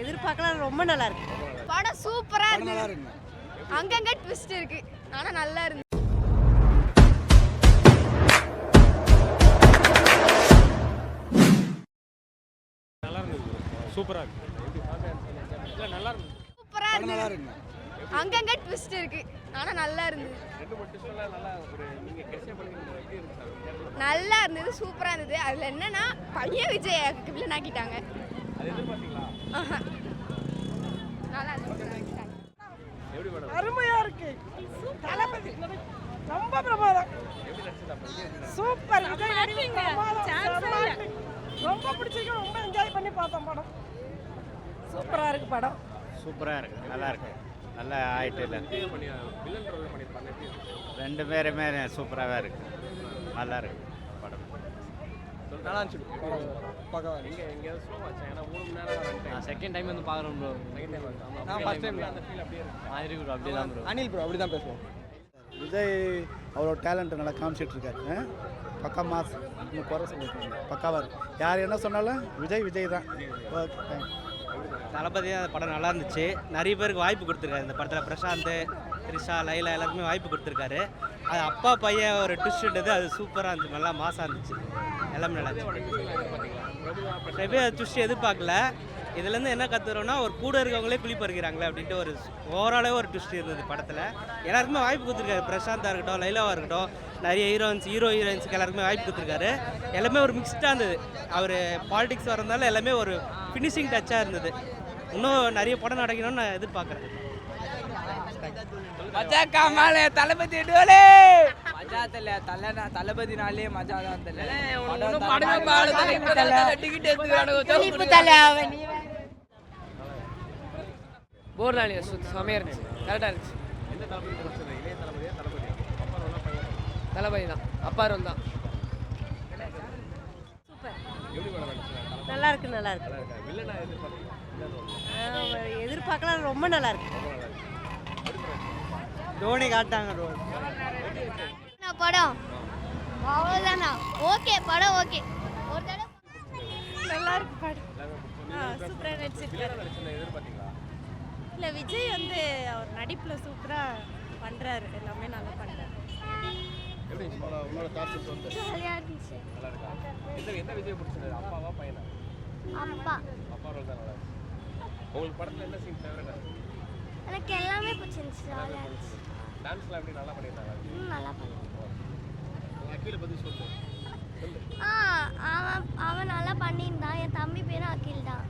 எதிர்பார்க்கலாம். ரொம்ப நல்லா இருக்கு. படம் சூப்பரா இருக்கு. அங்கங்க ட்விஸ்ட் இருக்கு. ஆனா நல்லா இருக்கு. நல்லா இருக்கு. சூப்பரா இருக்கு. இல்ல நல்லா இருக்கு. சூப்பரா இருக்கு. அங்கங்க ட்விஸ்ட் இருக்கு. ஆனா நல்லா இருந்தது. ரெண்டு மூணு ட்விஸ்ட்லாம் நல்லா ஒரு நீங்க கெஸ் பண்ணீங்க எப்படி இருந்துச்சு? நல்லா இருந்தது. சூப்பரா இருந்தது. அதுல என்னன்னா பையன் விஜய் வில்லன் ஆக்கிட்டாங்க. அது எதிர்பார்த்தீங்களா? நல்லா இருக்கு. எப்படி மேடம்? அருமையா இருக்கு. தளபதி ரொம்ப பிரமாதம். எப்படி நடிச்சிருக்காங்க? சூப்பர். விஜய் நடிப்பீங்க. ரொம்ப பிடிச்சிருக்கு. ரொம்ப என்ஜாய் பண்ணி பார்த்தோம் படம். சூப்பரா இருக்கு படம். சூப்பராக இருக்குது, நல்லா இருக்குது, நல்லா ஆயிட்டு இல்லை வில்லன் ரோல் பண்ணியிருப்பாங்க எப்படி இருந்துச்சு? ரெண்டு பேருமே சூப்பராகவே இருக்குது, நல்லா இருக்குது படம். நல்லா இருந்துச்சு படம். நீங்க எங்கேயாவது ஸ்லோ ஆச்சு? ஏன்னா 3 மணி நேரம் வந்துட்டேன். நான் செகண்ட் டைம் வந்து பார்க்குறேன் ப்ரோ. செகண்ட் டைம் வந்து நான் ஃபர்ஸ்ட் டைம் அந்த ஃபீல் அப்படியே இருக்கு. மாதிரி ப்ரோ, அப்படி தான் ப்ரோ. அனில் ப்ரோ அப்படி தான் பேசுவோம். விஜய் அவரோட டேலண்ட்டை நல்லா காமிச்சிட்டு இருக்காரு. பக்கா மாஸ், இன்னும் குறை சொல்லியிருக்காங்க, பக்காவாக இருக்கு. யார் என்ன சொன்னாலும் விஜய் தான். Okay, thanks. தளபதி அந்த படம் நல்லா இருந்துச்சு. நிறைய பேருக்கு வாய்ப்பு கொடுத்துருக்காரு இந்த படத்தில். பிரசாந்த், த்ரிஷா, லைலா எல்லாருக்குமே வாய்ப்பு கொடுத்துருக்காரு. அது அப்பா பையன் ஒரு ட்விஸ்ட், அது சூப்பராக இருந்துச்சு, நல்லா மாசாக இருந்துச்சு, எல்லாமே நல்லா இருந்துச்சு. பிரபு ட்விஸ்ட் எதிர்பார்க்கல. இதுலேருந்து என்ன கற்றுறோன்னா ஒரு கூட இருக்கவங்களே குழி பறிக்கிறாங்களே அப்படின்ட்டு ஒரு ஓவராலே ஒரு ட்விஸ்ட் இருந்தது படத்தில். எல்லாருக்குமே வாய்ப்பு கொடுத்துருக்காரு. பிரசாந்தாக இருக்கட்டும், லைலாவாக இருக்கட்டும், நிறைய ஹீரோயின்ஸுக்கு எல்லாருக்குமே வாய்ப்பு கொடுத்துருக்காரு. எல்லாமே ஒரு மிக்ஸ்டாக இருந்தது. அவர் பாலிடிக்ஸ் வரதுனால எல்லாமே ஒரு ஃபினிஷிங் டச்சாக இருந்தது. இன்னும் நிறைய படம் நடக்கணும்னு நான் எதிர்பார்க்குறேன். மஜாக்கா மேலே தளபதி டோலே மஜா தெரியல. தளபதினாலே மஜா தான் தெரியல. போர் நாளே செமையாக இருந்துச்சு, கரெக்டாக இருந்துச்சு. எந்த தளபதி பிடிச்சது? இளைய தளபதியா தளபதியா? அப்பா ரோலா பையன்? தளபதி தான், அப்பா ரோல் தான். எப்படி மேடம் நடிச்சிருக்காங்க? நல்லா இருக்கு. நல்லா இருக்கு. நல்லா இருக்கா? வில்லனா எதிர்பார்த்தீங்களா? எதிர்பார்க்கலாம். ரொம்ப நல்லா இருக்கு. தோனி காட்டாங்க ரோல். படம் அவ்வளோதானா? ஓகே, படம் ஓகே. ஒரு தடவை நல்லா இருக்கு படம். சூப்பராக நடிச்சிருக்காரு. நடிச்சிருந்தா எதிர்பார்த்தீங்களா? இல்லை, விஜய் வந்து அவர் நடிப்பில் சூப்பராக பண்ணுறாரு. எல்லாமே நல்லா பண்ணுறாரு. எப்படி உங்களோட தாட்ஸ் சொல்லுங்க. ஜாலியாக இருந்துச்சு. நல்லா இருக்கா? எந்த விஜய் பிடிச்சது? அப்பாவா பையனா? அப்பா அப்பா ரோல் தான் நல்லா இருக்கு. உங்களுக்கு படத்தில் என்ன சீன் ஃபேவரட்டா இருக்கு? எனக்கு எல்லாமே பிடிச்சிருந்துச்சு. ஜாலியாக இருந்துச்சு. டான்ஸ்லாம் எப்படி நல்லா பண்ணியிருந்தாங்க? நல்லா பண்ணு. அக்கீலை பற்றி சொல்லு. அவன் நல்லா பண்ணியிருந்தான். என் தம்பி பேரும் அகில் தான்.